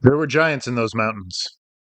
There were giants in those mountains.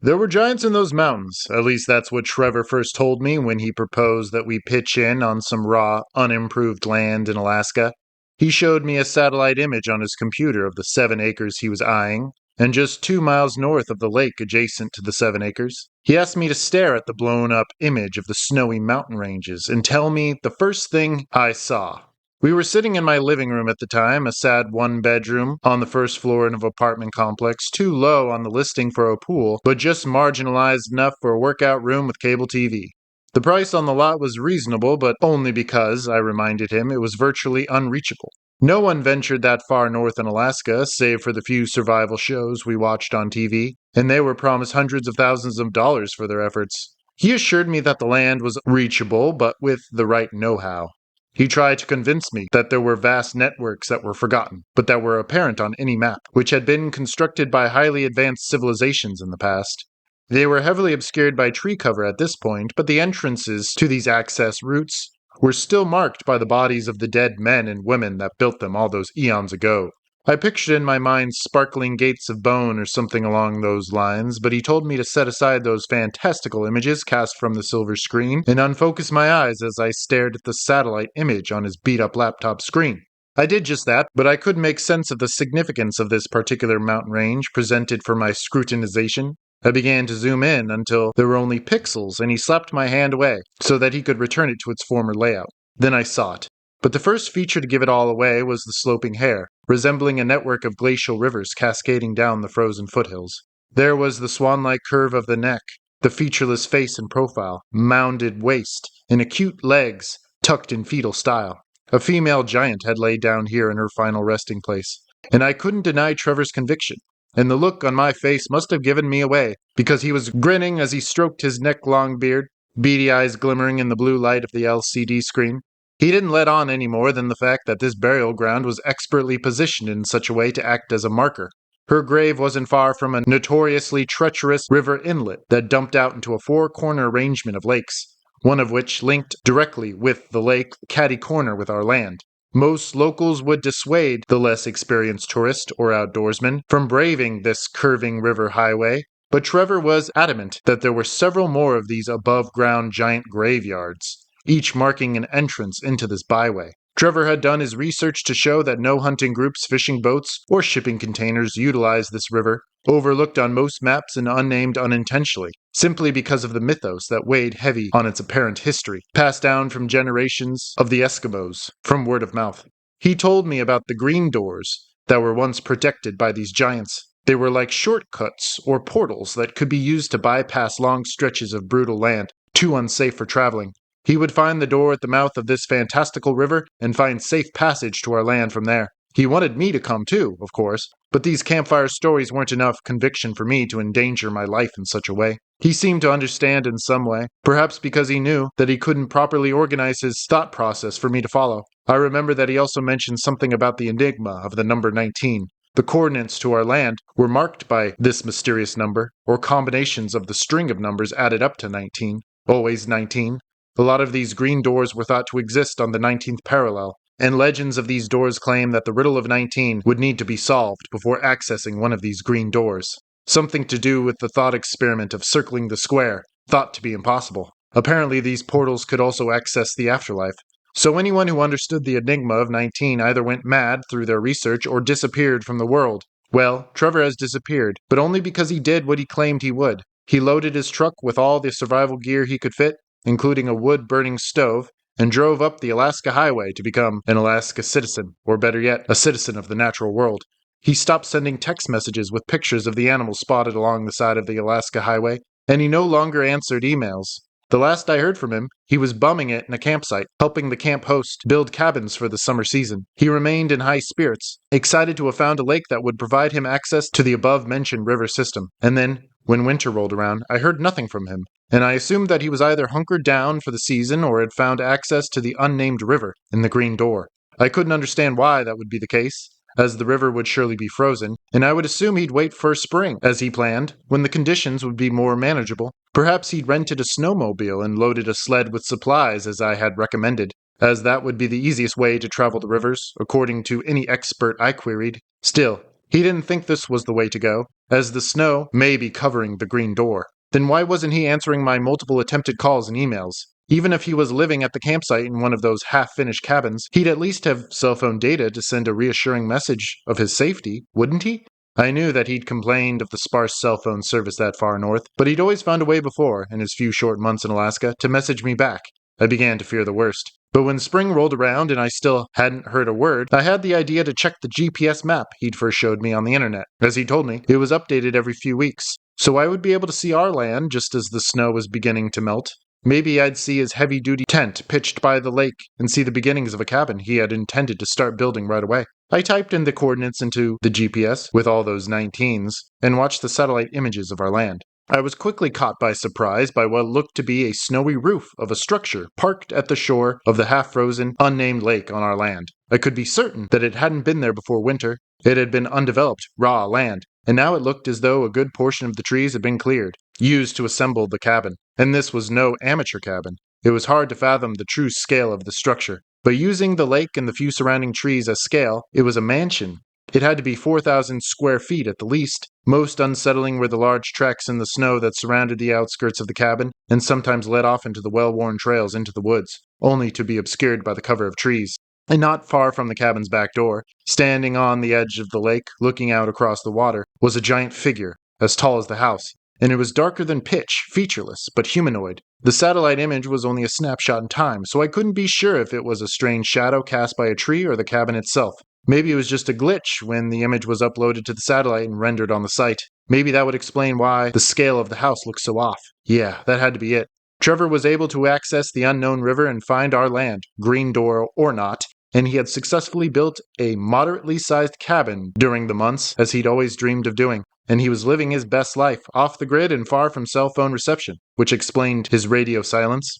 There were giants in those mountains. At least that's what Trevor first told me when he proposed that we pitch in on some raw, unimproved land in Alaska. He showed me a satellite image on his computer of the 7 acres he was eyeing, and just 2 miles north of the lake adjacent to the 7 acres. He asked me to stare at the blown-up image of the snowy mountain ranges and tell me the first thing I saw. We were sitting in my living room at the time, a sad one-bedroom on the first floor of an apartment complex, too low on the listing for a pool, but just marginalized enough for a workout room with cable TV. The price on the lot was reasonable, but only because, I reminded him, it was virtually unreachable. No one ventured that far north in Alaska, save for the few survival shows we watched on TV, and they were promised hundreds of thousands of dollars for their efforts. He assured me that the land was reachable, but with the right know-how. He tried to convince me that there were vast networks that were forgotten, but that were apparent on any map, which had been constructed by highly advanced civilizations in the past. They were heavily obscured by tree cover at this point, but the entrances to these access routes were still marked by the bodies of the dead men and women that built them all those eons ago. I pictured in my mind sparkling gates of bone or something along those lines, but he told me to set aside those fantastical images cast from the silver screen and unfocus my eyes as I stared at the satellite image on his beat-up laptop screen. I did just that, but I couldn't make sense of the significance of this particular mountain range presented for my scrutinization. I began to zoom in until there were only pixels, and he slapped my hand away so that he could return it to its former layout. Then I saw it. But the first feature to give it all away was the sloping hair, resembling a network of glacial rivers cascading down the frozen foothills. There was the swan-like curve of the neck, the featureless face and profile, mounded waist, and acute legs tucked in fetal style. A female giant had laid down here in her final resting place, and I couldn't deny Trevor's conviction. And the look on my face must have given me away, because he was grinning as he stroked his neck-long beard, beady eyes glimmering in the blue light of the LCD screen. He didn't let on any more than the fact that this burial ground was expertly positioned in such a way to act as a marker. Her grave wasn't far from a notoriously treacherous river inlet that dumped out into a 4-corner arrangement of lakes, one of which linked directly with the lake catty-corner with our land. Most locals would dissuade the less experienced tourist or outdoorsman from braving this curving river highway, but Trevor was adamant that there were several more of these above-ground giant graveyards, each marking an entrance into this byway. Trevor had done his research to show that no hunting groups, fishing boats, or shipping containers utilized this river, overlooked on most maps and unnamed unintentionally, simply because of the mythos that weighed heavy on its apparent history, passed down from generations of the Eskimos, from word of mouth. He told me about the green doors that were once protected by these giants. They were like shortcuts or portals that could be used to bypass long stretches of brutal land, too unsafe for traveling. He would find the door at the mouth of this fantastical river and find safe passage to our land from there. He wanted me to come too, of course, but these campfire stories weren't enough conviction for me to endanger my life in such a way. He seemed to understand in some way, perhaps because he knew that he couldn't properly organize his thought process for me to follow. I remember that he also mentioned something about the enigma of the number 19. The coordinates to our land were marked by this mysterious number, or combinations of the string of numbers added up to 19, always 19. A lot of these green doors were thought to exist on the 19th parallel, and legends of these doors claim that the riddle of 19 would need to be solved before accessing one of these green doors. Something to do with the thought experiment of circling the square, thought to be impossible. Apparently these portals could also access the afterlife. So anyone who understood the enigma of 19 either went mad through their research or disappeared from the world. Well, Trevor has disappeared, but only because he did what he claimed he would. He loaded his truck with all the survival gear he could fit, including a wood-burning stove, and drove up the Alaska Highway to become an Alaska citizen, or better yet, a citizen of the natural world. He stopped sending text messages with pictures of the animals spotted along the side of the Alaska Highway, and he no longer answered emails. The last I heard from him, he was bumming it in a campsite, helping the camp host build cabins for the summer season. He remained in high spirits, excited to have found a lake that would provide him access to the above-mentioned river system. And then, when winter rolled around, I heard nothing from him, and I assumed that he was either hunkered down for the season or had found access to the unnamed river in the Green Door. I couldn't understand why that would be the case, as the river would surely be frozen, and I would assume he'd wait for spring, as he planned, when the conditions would be more manageable. Perhaps he'd rented a snowmobile and loaded a sled with supplies as I had recommended, as that would be the easiest way to travel the rivers, according to any expert I queried. Still, He didn't think this was the way to go, as the snow may be covering the green door. Then why wasn't he answering my multiple attempted calls and emails? Even if he was living at the campsite in one of those half-finished cabins, he'd at least have cell phone data to send a reassuring message of his safety, wouldn't he? I knew that he'd complained of the sparse cell phone service that far north, but he'd always found a way before, in his few short months in Alaska, to message me back. I began to fear the worst. But when spring rolled around and I still hadn't heard a word, I had the idea to check the GPS map he'd first showed me on the internet. As he told me, it was updated every few weeks, so I would be able to see our land just as the snow was beginning to melt. Maybe I'd see his heavy-duty tent pitched by the lake and see the beginnings of a cabin he had intended to start building right away. I typed in the coordinates into the GPS with all those 19s and watched the satellite images of our land. I was quickly caught by surprise by what looked to be a snowy roof of a structure parked at the shore of the half-frozen, unnamed lake on our land. I could be certain that it hadn't been there before winter. It had been undeveloped, raw land, and now it looked as though a good portion of the trees had been cleared, used to assemble the cabin. And this was no amateur cabin. It was hard to fathom the true scale of the structure. But using the lake and the few surrounding trees as scale, it was a mansion. It had to be 4,000 square feet at the least. Most unsettling were the large tracks in the snow that surrounded the outskirts of the cabin and sometimes led off into the well-worn trails into the woods, only to be obscured by the cover of trees. And not far from the cabin's back door, standing on the edge of the lake, looking out across the water, was a giant figure, as tall as the house, and it was darker than pitch, featureless, but humanoid. The satellite image was only a snapshot in time, so I couldn't be sure if it was a strange shadow cast by a tree or the cabin itself. Maybe it was just a glitch when the image was uploaded to the satellite and rendered on the site. Maybe that would explain why the scale of the house looked so off. Yeah, that had to be it. Trevor was able to access the unknown river and find our land, green door or not, and he had successfully built a moderately sized cabin during the months, as he'd always dreamed of doing. And he was living his best life, off the grid and far from cell phone reception, which explained his radio silence.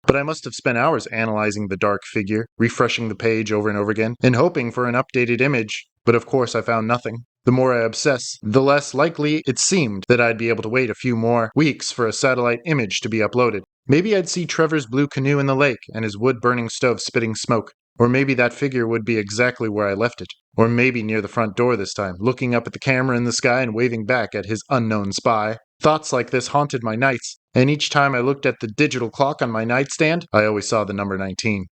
But I must have spent hours analyzing the dark figure, refreshing the page over and over again, and hoping for an updated image. But of course I found nothing. The more I obsessed, the less likely it seemed that I'd be able to wait a few more weeks for a satellite image to be uploaded. Maybe I'd see Trevor's blue canoe in the lake and his wood-burning stove spitting smoke. Or maybe that figure would be exactly where I left it. Or maybe near the front door this time, looking up at the camera in the sky and waving back at his unknown spy. Thoughts like this haunted my nights, and each time I looked at the digital clock on my nightstand, I always saw the number 19.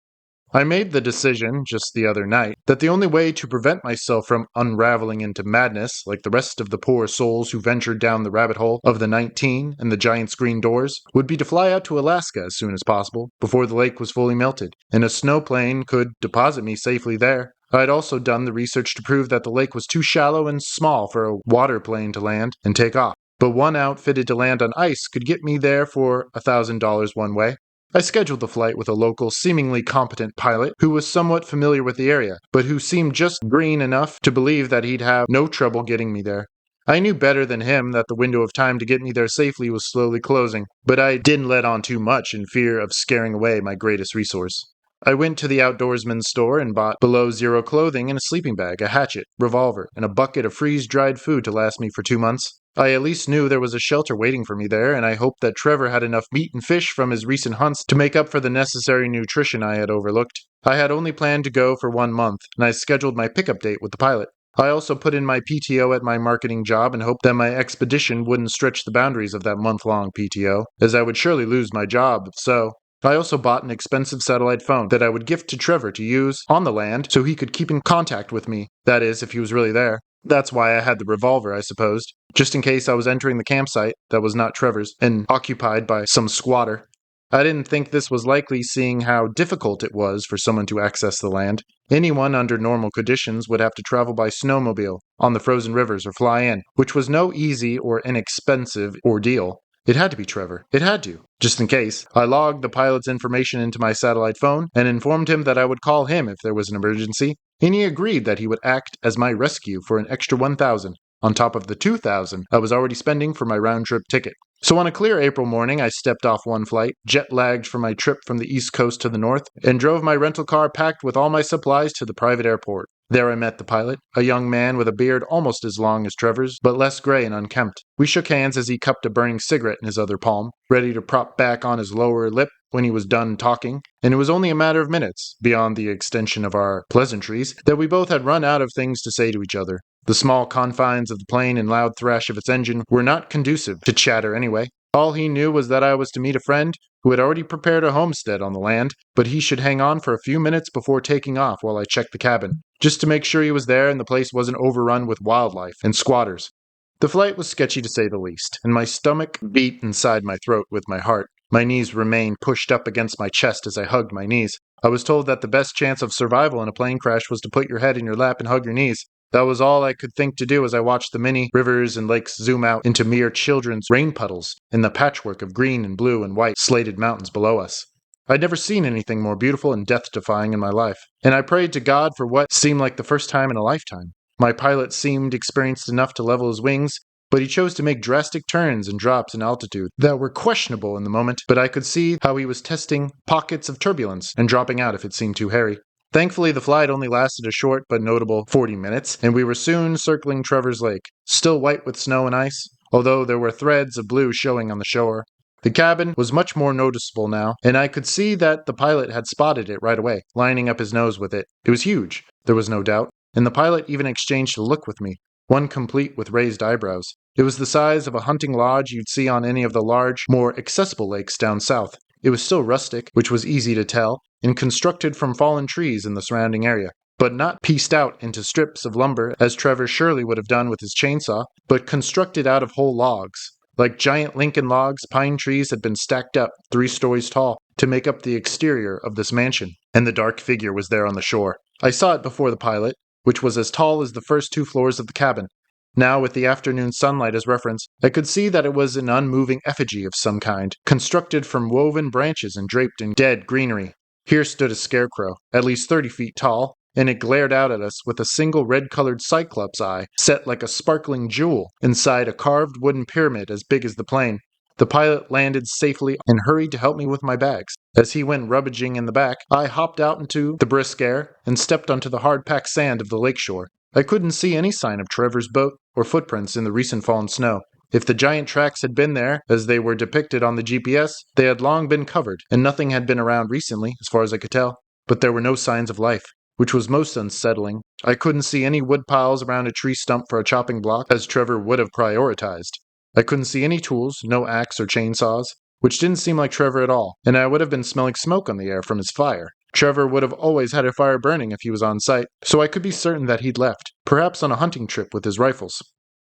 I made the decision, just the other night, that the only way to prevent myself from unraveling into madness, like the rest of the poor souls who ventured down the rabbit hole of the 19 and the giant's green doors, would be to fly out to Alaska as soon as possible, before the lake was fully melted, and a snowplane could deposit me safely there. I had also done the research to prove that the lake was too shallow and small for a water plane to land and take off, but one outfitted to land on ice could get me there for $1,000 one way. I scheduled the flight with a local, seemingly competent pilot who was somewhat familiar with the area, but who seemed just green enough to believe that he'd have no trouble getting me there. I knew better than him that the window of time to get me there safely was slowly closing, but I didn't let on too much in fear of scaring away my greatest resource. I went to the outdoorsman's store and bought below-zero clothing and a sleeping bag, a hatchet, revolver, and a bucket of freeze-dried food to last me for 2 months. I at least knew there was a shelter waiting for me there, and I hoped that Trevor had enough meat and fish from his recent hunts to make up for the necessary nutrition I had overlooked. I had only planned to go for 1 month, and I scheduled my pickup date with the pilot. I also put in my PTO at my marketing job and hoped that my expedition wouldn't stretch the boundaries of that month-long PTO, as I would surely lose my job if so. I also bought an expensive satellite phone that I would gift to Trevor to use on the land so he could keep in contact with me, that is, if he was really there. That's why I had the revolver, I supposed, just in case I was entering the campsite that was not Trevor's and occupied by some squatter. I didn't think this was likely, seeing how difficult it was for someone to access the land. Anyone under normal conditions would have to travel by snowmobile on the frozen rivers or fly in, which was no easy or inexpensive ordeal. It had to be Trevor. It had to. Just in case, I logged the pilot's information into my satellite phone and informed him that I would call him if there was an emergency, and he agreed that he would act as my rescue for an extra $1,000, on top of the $2,000 I was already spending for my round-trip ticket. So on a clear April morning, I stepped off one flight, jet-lagged from my trip from the East Coast to the North, and drove my rental car packed with all my supplies to the private airport. There I met the pilot, a young man with a beard almost as long as Trevor's, but less gray and unkempt. We shook hands as he cupped a burning cigarette in his other palm, ready to prop back on his lower lip when he was done talking, and it was only a matter of minutes, beyond the extension of our pleasantries, that we both had run out of things to say to each other. The small confines of the plane and loud thrash of its engine were not conducive to chatter anyway. All he knew was that I was to meet a friend who had already prepared a homestead on the land, but he should hang on for a few minutes before taking off while I checked the cabin, just to make sure he was there and the place wasn't overrun with wildlife and squatters. The flight was sketchy to say the least, and my stomach beat inside my throat with my heart. My knees remained pushed up against my chest as I hugged my knees. I was told that the best chance of survival in a plane crash was to put your head in your lap and hug your knees. That was all I could think to do as I watched the many rivers and lakes zoom out into mere children's rain puddles in the patchwork of green and blue and white slated mountains below us. I'd never seen anything more beautiful and death-defying in my life, and I prayed to God for what seemed like the first time in a lifetime. My pilot seemed experienced enough to level his wings, but he chose to make drastic turns and drops in altitude that were questionable in the moment, but I could see how he was testing pockets of turbulence and dropping out if it seemed too hairy. Thankfully, the flight only lasted a short but notable 40 minutes, and we were soon circling Trevor's Lake, still white with snow and ice, although there were threads of blue showing on the shore. The cabin was much more noticeable now, and I could see that the pilot had spotted it right away, lining up his nose with it. It was huge, there was no doubt, and the pilot even exchanged a look with me, one complete with raised eyebrows. It was the size of a hunting lodge you'd see on any of the large, more accessible lakes down south. It was still rustic, which was easy to tell, and constructed from fallen trees in the surrounding area, but not pieced out into strips of lumber as Trevor surely would have done with his chainsaw, but constructed out of whole logs. Like giant Lincoln logs, pine trees had been stacked up 3 stories tall to make up the exterior of this mansion, and the dark figure was there on the shore. I saw it before the pilot, which was as tall as the first 2 floors of the cabin. Now, with the afternoon sunlight as reference, I could see that it was an unmoving effigy of some kind, constructed from woven branches and draped in dead greenery. Here stood a scarecrow, at least 30 feet tall, and it glared out at us with a single red-colored cyclops eye set like a sparkling jewel inside a carved wooden pyramid as big as the plane. The pilot landed safely and hurried to help me with my bags. As he went rummaging in the back, I hopped out into the brisk air and stepped onto the hard-packed sand of the lakeshore. I couldn't see any sign of Trevor's boat or footprints in the recent fallen snow. If the giant tracks had been there, as they were depicted on the GPS, they had long been covered, and nothing had been around recently, as far as I could tell. But there were no signs of life, which was most unsettling. I couldn't see any wood piles around a tree stump for a chopping block, as Trevor would have prioritized. I couldn't see any tools, no axe or chainsaws, which didn't seem like Trevor at all, and I would have been smelling smoke on the air from his fire. Trevor would have always had a fire burning if he was on site, so I could be certain that he'd left, perhaps on a hunting trip with his rifles.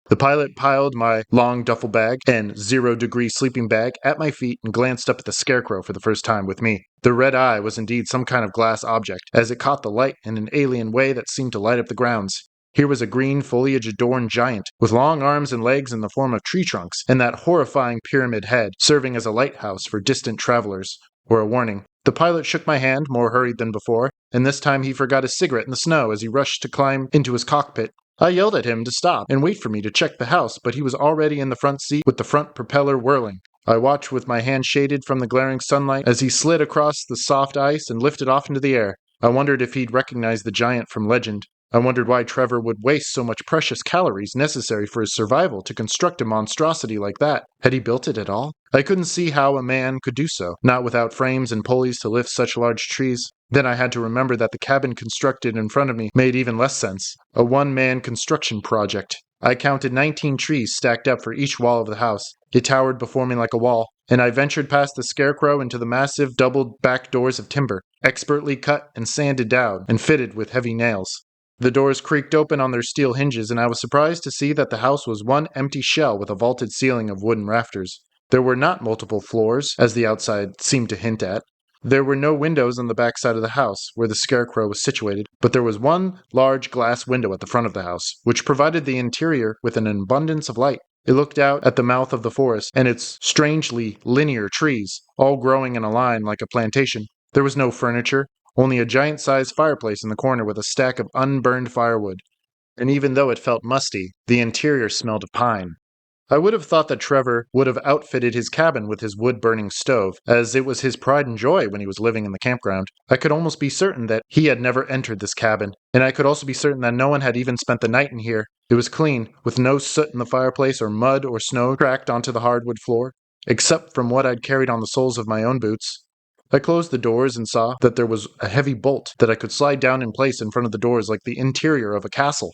The pilot piled my long duffel bag and 0-degree sleeping bag at my feet and glanced up at the scarecrow for the first time with me. The red eye was indeed some kind of glass object, as it caught the light in an alien way that seemed to light up the grounds. Here was a green foliage-adorned giant, with long arms and legs in the form of tree trunks, and that horrifying pyramid head, serving as a lighthouse for distant travelers, or a warning. The pilot shook my hand, more hurried than before, and this time he forgot his cigarette in the snow as he rushed to climb into his cockpit. I yelled at him to stop and wait for me to check the house, but he was already in the front seat with the front propeller whirling. I watched with my hand shaded from the glaring sunlight as he slid across the soft ice and lifted off into the air. I wondered if he'd recognize the giant from legend. I wondered why Trevor would waste so much precious calories necessary for his survival to construct a monstrosity like that. Had he built it at all? I couldn't see how a man could do so, not without frames and pulleys to lift such large trees. Then I had to remember that the cabin constructed in front of me made even less sense. A one-man construction project. I counted 19 trees stacked up for each wall of the house. It towered before me like a wall, and I ventured past the scarecrow into the massive doubled back doors of timber, expertly cut and sanded down and fitted with heavy nails. The doors creaked open on their steel hinges, and I was surprised to see that the house was one empty shell with a vaulted ceiling of wooden rafters. There were not multiple floors, as the outside seemed to hint at. There were no windows on the back side of the house, where the scarecrow was situated, but there was one large glass window at the front of the house, which provided the interior with an abundance of light. It looked out at the mouth of the forest and its strangely linear trees, all growing in a line like a plantation. There was no furniture, only a giant-sized fireplace in the corner with a stack of unburned firewood. And even though it felt musty, the interior smelled of pine. I would have thought that Trevor would have outfitted his cabin with his wood-burning stove, as it was his pride and joy when he was living in the campground. I could almost be certain that he had never entered this cabin, and I could also be certain that no one had even spent the night in here. It was clean, with no soot in the fireplace or mud or snow tracked onto the hardwood floor, except from what I'd carried on the soles of my own boots. I closed the doors and saw that there was a heavy bolt that I could slide down in place in front of the doors like the interior of a castle.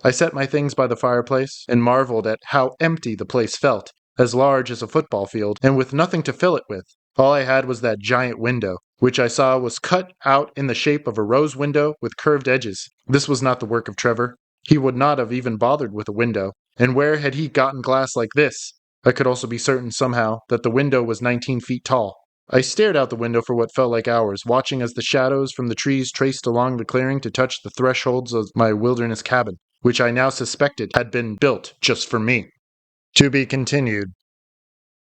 I set my things by the fireplace and marveled at how empty the place felt, as large as a football field, and with nothing to fill it with. All I had was that giant window, which I saw was cut out in the shape of a rose window with curved edges. This was not the work of Trevor. He would not have even bothered with a window. And where had he gotten glass like this? I could also be certain somehow that the window was 19 feet tall. I stared out the window for what felt like hours, watching as the shadows from the trees traced along the clearing to touch the thresholds of my wilderness cabin, which I now suspected had been built just for me. To be continued.